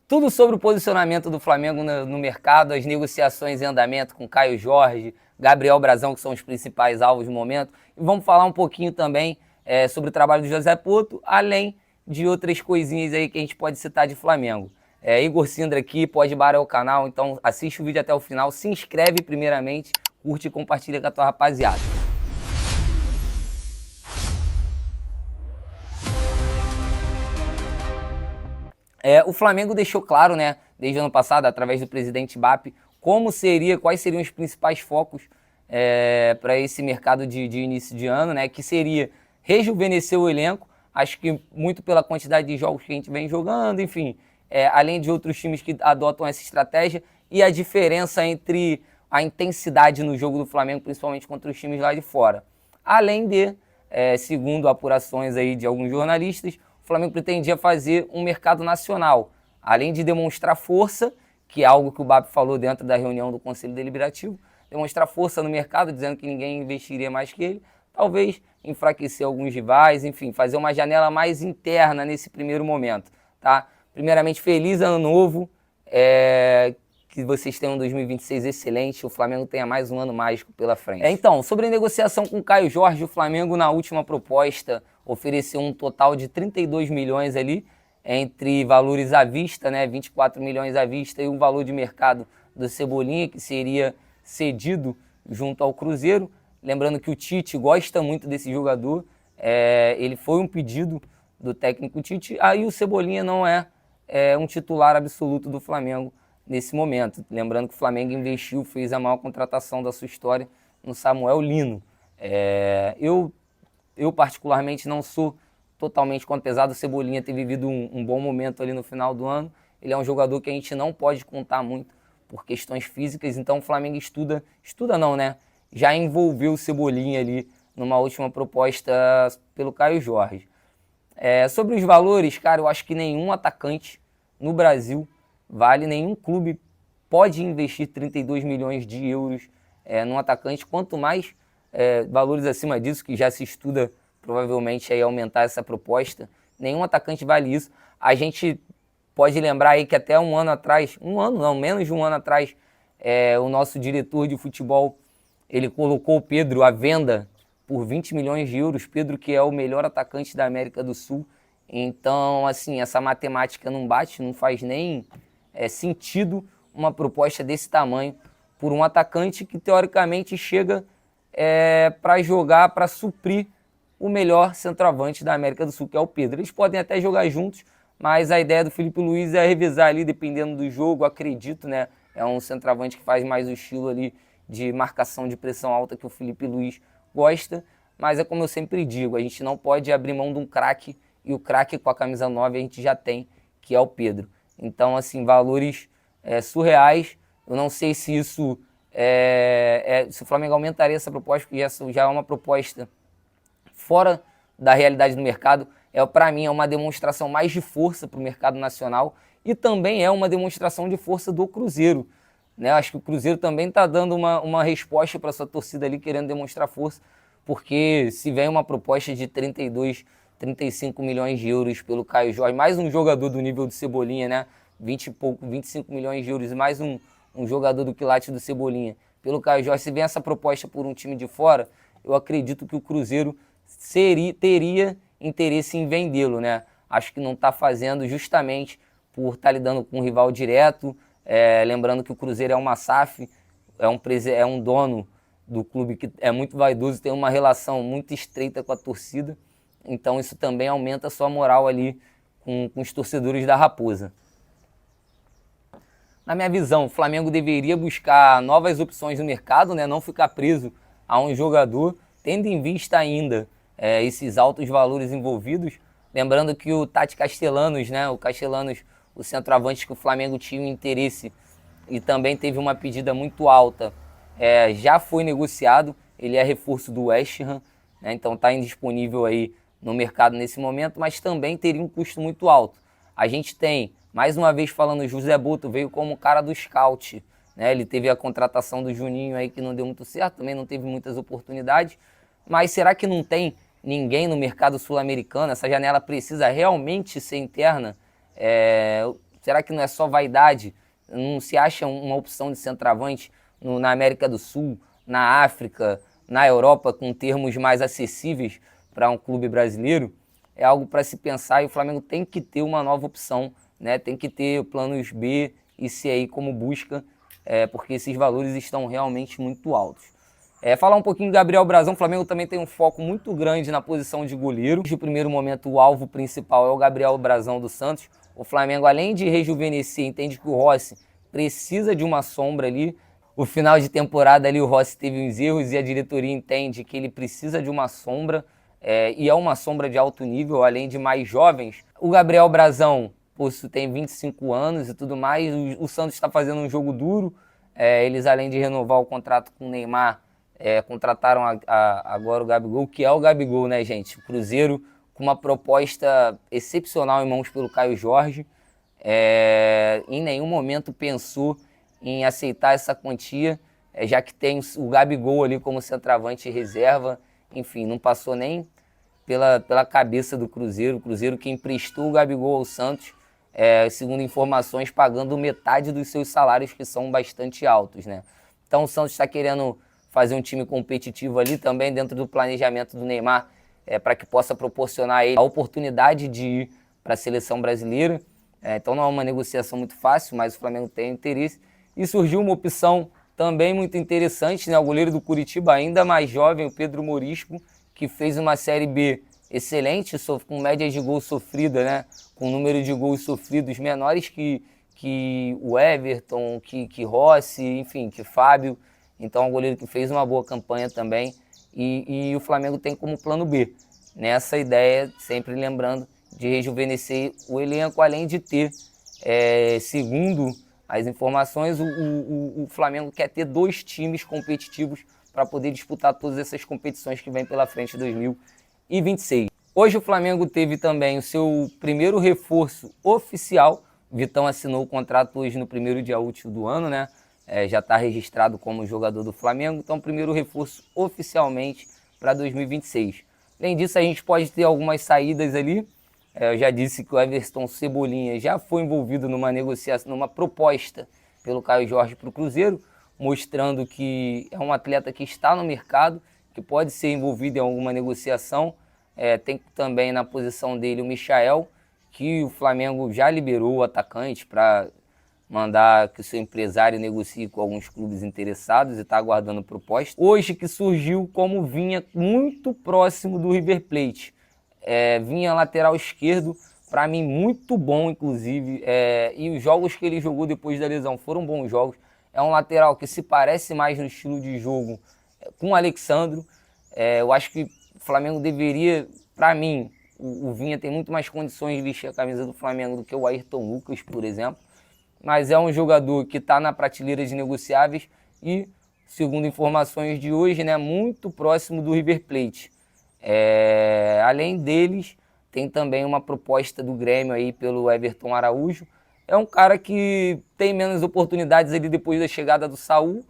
Tudo sobre o posicionamento do Flamengo no mercado, as negociações em andamento com Caio Jorge, Gabriel Brazão, que são os principais alvos do momento. E vamos falar um pouquinho também sobre o trabalho do José Potto, além de outras coisinhas aí que a gente pode citar de Flamengo. Igor Sindra aqui, pode barar o canal, então assiste o vídeo até o final, se inscreve primeiramente, curte e compartilha com a tua rapaziada. O Flamengo deixou claro, né, desde o ano passado, através do presidente BAP, quais seriam os principais focos para esse mercado de início de ano, né, que seria rejuvenescer o elenco, acho que muito pela quantidade de jogos que a gente vem jogando, enfim, além de outros times que adotam essa estratégia, e a diferença entre a intensidade no jogo do Flamengo, principalmente contra os times lá de fora. Além de, segundo apurações aí de alguns jornalistas, o Flamengo pretendia fazer um mercado nacional, além de demonstrar força, que é algo que o BAP falou dentro da reunião do Conselho Deliberativo, demonstrar força no mercado, dizendo que ninguém investiria mais que ele, talvez enfraquecer alguns rivais, enfim, fazer uma janela mais interna nesse primeiro momento, tá? Primeiramente, feliz ano novo, que vocês tenham um 2026 excelente, o Flamengo tenha mais um ano mágico pela frente. Então, sobre a negociação com o Caio Jorge, o Flamengo na última proposta ofereceu um total de 32 milhões ali, entre valores à vista, né, 24 milhões à vista e um valor de mercado do Cebolinha, que seria cedido junto ao Cruzeiro. Lembrando que o Tite gosta muito desse jogador, ele foi um pedido do técnico Tite, aí o Cebolinha não é um titular absoluto do Flamengo nesse momento. Lembrando que o Flamengo investiu, fez a maior contratação da sua história no Samuel Lino. Eu particularmente não sou totalmente contra, apesar do Cebolinha ter vivido um bom momento ali no final do ano. Ele é um jogador que a gente não pode contar muito por questões físicas, então o Flamengo estuda não, né? Já envolveu o Cebolinha ali numa última proposta pelo Caio Jorge. Sobre os valores, cara, eu acho que nenhum atacante no Brasil vale, nenhum clube pode investir 32 milhões de euros num atacante, quanto mais valores acima disso, que já se estuda provavelmente aí aumentar essa proposta, nenhum atacante vale isso. A gente pode lembrar aí que até um ano atrás, menos de um ano atrás, o nosso diretor de futebol, ele colocou o Pedro à venda por 20 milhões de euros, Pedro que é o melhor atacante da América do Sul. Então, assim, essa matemática não bate, não faz nem sentido uma proposta desse tamanho por um atacante que teoricamente chega para jogar, para suprir o melhor centroavante da América do Sul, que é o Pedro. Eles podem até jogar juntos, mas a ideia do Felipe Luiz é revezar ali, dependendo do jogo, acredito, né? É um centroavante que faz mais o estilo ali de marcação de pressão alta que o Felipe Luiz gosta, mas é como eu sempre digo, a gente não pode abrir mão de um craque, e o craque com a camisa 9 a gente já tem, que é o Pedro. Então, assim, valores surreais. Eu não sei se isso se o Flamengo aumentaria essa proposta, porque já é uma proposta fora da realidade do mercado. Para mim, é uma demonstração mais de força para o mercado nacional e também é uma demonstração de força do Cruzeiro, né? Acho que o Cruzeiro também está dando uma resposta para sua torcida ali, querendo demonstrar força, porque se vem uma proposta de 32, 35 milhões de euros pelo Caio Jorge, mais um jogador do nível do Cebolinha, né? 25 milhões de euros, mais um jogador do quilate do Cebolinha pelo Caio Jorge. Se vem essa proposta por um time de fora, eu acredito que o Cruzeiro teria interesse em vendê-lo, né? Acho que não está fazendo justamente por estar lidando com um rival direto. Lembrando que o Cruzeiro é uma SAF, é um dono do clube que é muito vaidoso, tem uma relação muito estreita com a torcida, então isso também aumenta a sua moral ali com os torcedores da Raposa. Na minha visão, o Flamengo deveria buscar novas opções no mercado, né? Não ficar preso a um jogador, tendo em vista ainda esses altos valores envolvidos. Lembrando que o Tati Castellanos, né? O centroavante que o Flamengo tinha um interesse e também teve uma pedida muito alta, já foi negociado. Ele é reforço do West Ham, né? Então está indisponível aí no mercado nesse momento, mas também teria um custo muito alto. A gente tem, mais uma vez falando, o José Potto veio como cara do scout, né? Ele teve a contratação do Juninho aí que não deu muito certo, também não teve muitas oportunidades, mas será que não tem ninguém no mercado sul-americano? Essa janela precisa realmente ser interna? Será que não é só vaidade? Não se acha uma opção de centroavante na América do Sul, na África, na Europa, com termos mais acessíveis para um clube brasileiro? É algo para se pensar e o Flamengo tem que ter uma nova opção, né? Tem que ter planos B e C aí como busca, porque esses valores estão realmente muito altos. Falar um pouquinho do Gabriel Brazão, o Flamengo também tem um foco muito grande na posição de goleiro. No primeiro momento, o alvo principal é o Gabriel Brazão do Santos. O Flamengo, além de rejuvenescer, entende que o Rossi precisa de uma sombra ali. O final de temporada ali, o Rossi teve uns erros e a diretoria entende que ele precisa de uma sombra, e é uma sombra de alto nível, além de mais jovens. O Gabriel Brazão, tem 25 anos e tudo mais, o Santos está fazendo um jogo duro. Eles, além de renovar o contrato com o Neymar, contrataram agora o Gabigol, que é o Gabigol, né, gente? O Cruzeiro com uma proposta excepcional em mãos pelo Caio Jorge. Em nenhum momento pensou em aceitar essa quantia, já que tem o Gabigol ali como centroavante reserva. Enfim, não passou nem pela cabeça do Cruzeiro. O Cruzeiro que emprestou o Gabigol ao Santos, segundo informações, pagando metade dos seus salários, que são bastante altos, né? Então o Santos está querendo fazer um time competitivo ali também dentro do planejamento do Neymar, para que possa proporcionar a ele a oportunidade de ir para a seleção brasileira. Então não é uma negociação muito fácil, mas o Flamengo tem interesse. E surgiu uma opção também muito interessante, né? O goleiro do Curitiba, ainda mais jovem, o Pedro Morisco, que fez uma Série B excelente, com médias de gol sofrida, né? Com número de gols sofridos menores que o Everton, que Rossi, enfim, que Fábio. Então é um goleiro que fez uma boa campanha também. E o Flamengo tem como plano B, nessa ideia, sempre lembrando, de rejuvenescer o elenco, além de ter, segundo as informações, o Flamengo quer ter 2 times competitivos para poder disputar todas essas competições que vem pela frente em 2026. Hoje o Flamengo teve também o seu primeiro reforço oficial. O Vitão assinou o contrato hoje no primeiro dia útil do ano, né? Já está registrado como jogador do Flamengo, então primeiro reforço oficialmente para 2026. Além disso, a gente pode ter algumas saídas ali. Eu já disse que o Everton Cebolinha já foi envolvido numa negociação, numa proposta pelo Caio Jorge para o Cruzeiro, mostrando que é um atleta que está no mercado, que pode ser envolvido em alguma negociação. Tem também na posição dele o Michael, que o Flamengo já liberou o atacante para mandar que o seu empresário negocie com alguns clubes interessados e está aguardando proposta. Hoje que surgiu como Vinha muito próximo do River Plate. Vinha lateral esquerdo, para mim muito bom inclusive, e os jogos que ele jogou depois da lesão foram bons jogos. É um lateral que se parece mais no estilo de jogo com o Alexandro. Eu acho que o Flamengo deveria, para mim, o Vinha tem muito mais condições de vestir a camisa do Flamengo do que o Ayrton Lucas, por exemplo. Mas é um jogador que está na prateleira de negociáveis e, segundo informações de hoje, né, muito próximo do River Plate. Além deles, tem também uma proposta do Grêmio aí pelo Everton Araújo. É um cara que tem menos oportunidades ali depois da chegada do Saúl,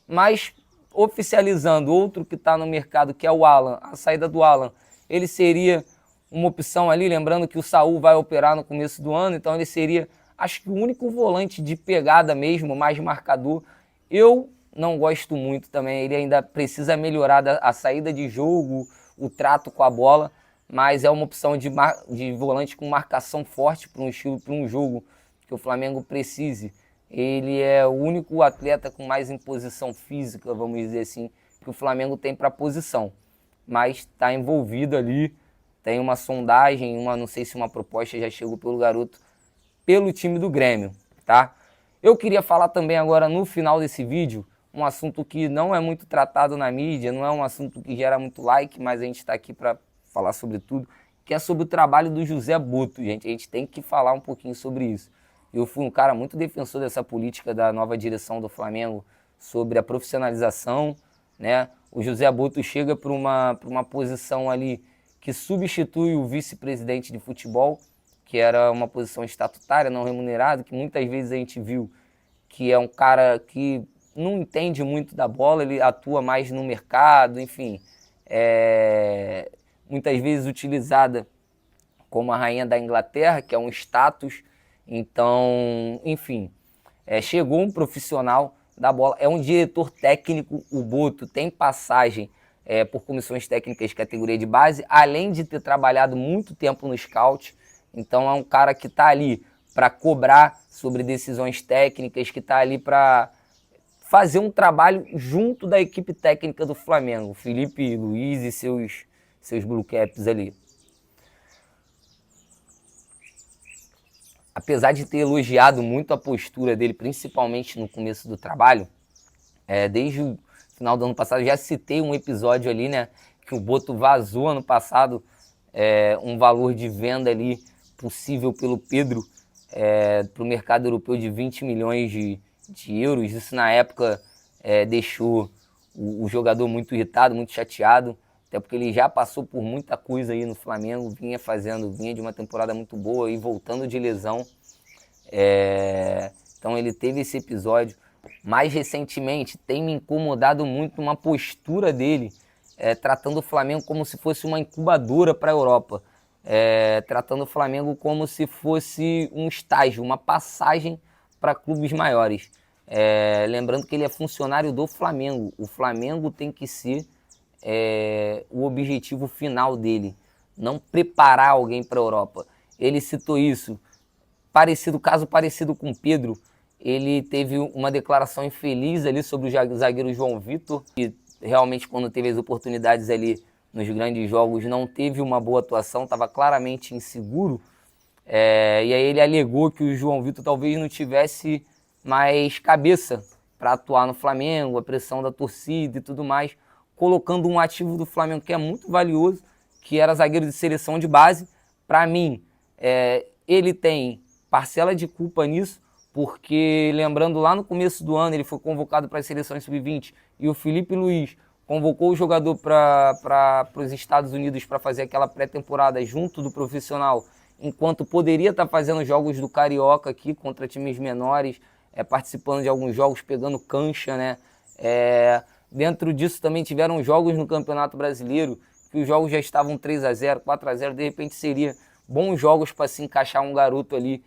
mas oficializando outro que está no mercado, que é o Alan, a saída do Alan, ele seria uma opção ali, lembrando que o Saúl vai operar no começo do ano, então ele seria, acho que o único volante de pegada mesmo, mais marcador. Eu não gosto muito também, ele ainda precisa melhorar a saída de jogo, o trato com a bola, mas é uma opção de volante com marcação forte para um estilo, para um jogo que o Flamengo precise. Ele é o único atleta com mais imposição física, vamos dizer assim, que o Flamengo tem para a posição. Mas está envolvido ali, tem uma sondagem, não sei se uma proposta já chegou pelo garoto, pelo time do Grêmio, tá? Eu queria falar também agora no final desse vídeo, um assunto que não é muito tratado na mídia, não é um assunto que gera muito like, mas a gente está aqui para falar sobre tudo, que é sobre o trabalho do José Botto, gente. A gente tem que falar um pouquinho sobre isso. Eu fui um cara muito defensor dessa política da nova direção do Flamengo sobre a profissionalização, né? O José Botto chega para uma posição ali que substitui o vice-presidente de futebol, que era uma posição estatutária, não remunerada, que muitas vezes a gente viu que é um cara que não entende muito da bola, ele atua mais no mercado, enfim, muitas vezes utilizada como a rainha da Inglaterra, que é um status, Então, enfim, chegou um profissional da bola, é um diretor técnico, o Boto tem passagem por comissões técnicas de categoria de base, além de ter trabalhado muito tempo no scout, então é um cara que está ali para cobrar sobre decisões técnicas, que está ali para fazer um trabalho junto da equipe técnica do Flamengo, Felipe Luiz e seus Blue Caps ali. Apesar de ter elogiado muito a postura dele, principalmente no começo do trabalho, desde o final do ano passado, já citei um episódio ali, né, que o Boto vazou ano passado um valor de venda ali possível pelo Pedro para o mercado europeu de 20 milhões de euros. Isso na época deixou o jogador muito irritado, muito chateado, até porque ele já passou por muita coisa aí no Flamengo, vinha de uma temporada muito boa e voltando de lesão. Então ele teve esse episódio. Mais recentemente tem me incomodado muito uma postura dele, tratando o Flamengo como se fosse uma incubadora para a Europa, tratando o Flamengo como se fosse um estágio, uma passagem para clubes maiores. Lembrando que ele é funcionário do Flamengo. O Flamengo tem que ser o objetivo final dele, não preparar alguém para a Europa. Ele citou isso, caso parecido com o Pedro. Ele teve uma declaração infeliz ali sobre o zagueiro João Vitor, que realmente quando teve as oportunidades ali nos grandes jogos não teve uma boa atuação, estava claramente inseguro. E aí ele alegou que o João Vitor talvez não tivesse mais cabeça para atuar no Flamengo, a pressão da torcida e tudo mais, colocando um ativo do Flamengo que é muito valioso, que era zagueiro de seleção de base. Para mim, ele tem parcela de culpa nisso, porque lembrando lá no começo do ano ele foi convocado para as seleções sub-20 e o Felipe Luiz convocou o jogador para os Estados Unidos para fazer aquela pré-temporada junto do profissional, enquanto poderia estar fazendo jogos do Carioca aqui contra times menores, participando de alguns jogos, pegando cancha, né? Dentro disso também tiveram jogos no Campeonato Brasileiro, que os jogos já estavam 3-0, 4-0, de repente seria bons jogos para se encaixar um garoto ali,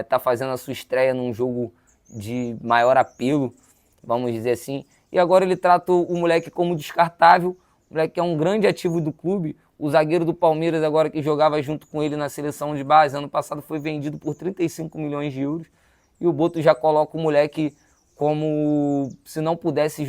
tá fazendo a sua estreia num jogo de maior apelo, vamos dizer assim. E agora ele trata o moleque como descartável, o moleque é um grande ativo do clube. O zagueiro do Palmeiras agora que jogava junto com ele na seleção de base, ano passado foi vendido por 35 milhões de euros. E o Boto já coloca o moleque como se não pudesse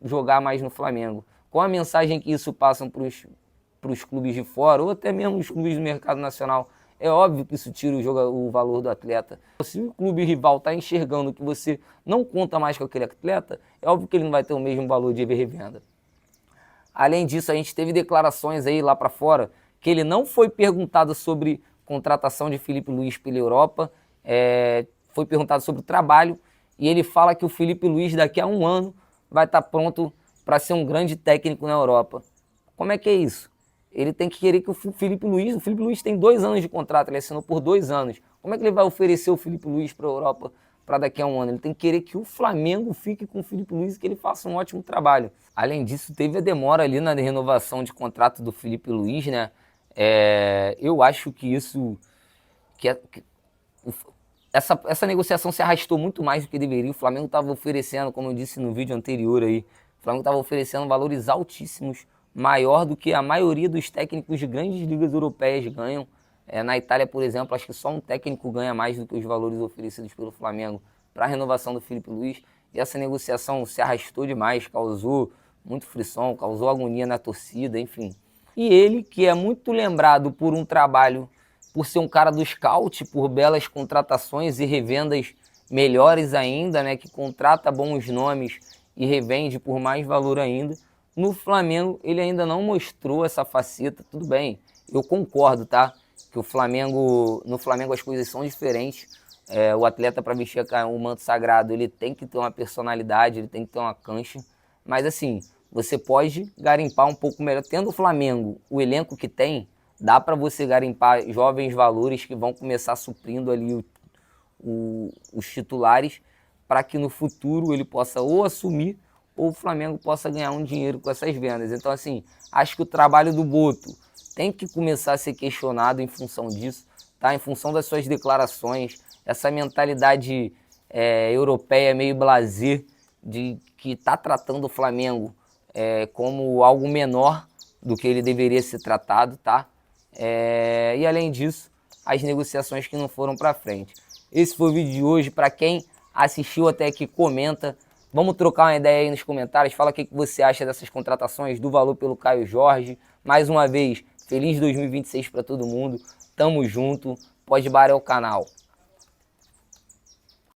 jogar mais no Flamengo. Qual a mensagem que isso passa para os clubes de fora, ou até mesmo os clubes do mercado nacional? É óbvio que isso tira o valor do atleta. Se o clube rival está enxergando que você não conta mais com aquele atleta, é óbvio que ele não vai ter o mesmo valor de revenda. Além disso, a gente teve declarações aí lá para fora que ele não foi perguntado sobre contratação de Felipe Luiz pela Europa, foi perguntado sobre o trabalho, e ele fala que o Felipe Luiz daqui a um ano vai estar pronto para ser um grande técnico na Europa. Como é que é isso? Ele tem que querer que o Felipe Luiz tem 2 anos de contrato, ele assinou por 2 anos. Como é que ele vai oferecer o Felipe Luiz para a Europa para daqui a um ano? Ele tem que querer que o Flamengo fique com o Felipe Luiz e que ele faça um ótimo trabalho. Além disso, teve a demora ali na renovação de contrato do Felipe Luiz, né? Eu acho que isso... Essa negociação se arrastou muito mais do que deveria. O Flamengo estava oferecendo, como eu disse no vídeo anterior aí, o Flamengo estava oferecendo valores altíssimos, maior do que a maioria dos técnicos de grandes ligas europeias ganham. Na Itália, por exemplo, acho que só um técnico ganha mais do que os valores oferecidos pelo Flamengo para a renovação do Felipe Luiz. E essa negociação se arrastou demais, causou muito frisson, causou agonia na torcida, enfim. E ele, que é muito lembrado por um trabalho, por ser um cara do scout, por belas contratações e revendas melhores ainda, né, que contrata bons nomes e revende por mais valor ainda, no Flamengo ele ainda não mostrou essa faceta. Tudo bem, eu concordo, tá? Que no Flamengo as coisas são diferentes. O atleta, para vestir o manto sagrado, ele tem que ter uma personalidade, ele tem que ter uma cancha. Mas assim, você pode garimpar um pouco melhor. Tendo o Flamengo o elenco que tem, dá para você garimpar jovens valores que vão começar suprindo ali os titulares, para que no futuro ele possa ou assumir ou o Flamengo possa ganhar um dinheiro com essas vendas. Então, assim, acho que o trabalho do Boto tem que começar a ser questionado em função disso, tá? Em função das suas declarações. essa mentalidade europeia meio blasé, de que está tratando o Flamengo como algo menor do que ele deveria ser tratado, tá? E além disso, as negociações que não foram para frente. Esse foi o vídeo de hoje. Para quem assistiu até aqui, comenta. Vamos trocar uma ideia aí nos comentários. Fala o que você acha dessas contratações, do valor pelo Caio Jorge. Mais uma vez, feliz 2026 para todo mundo. Tamo junto. Pode barar o canal.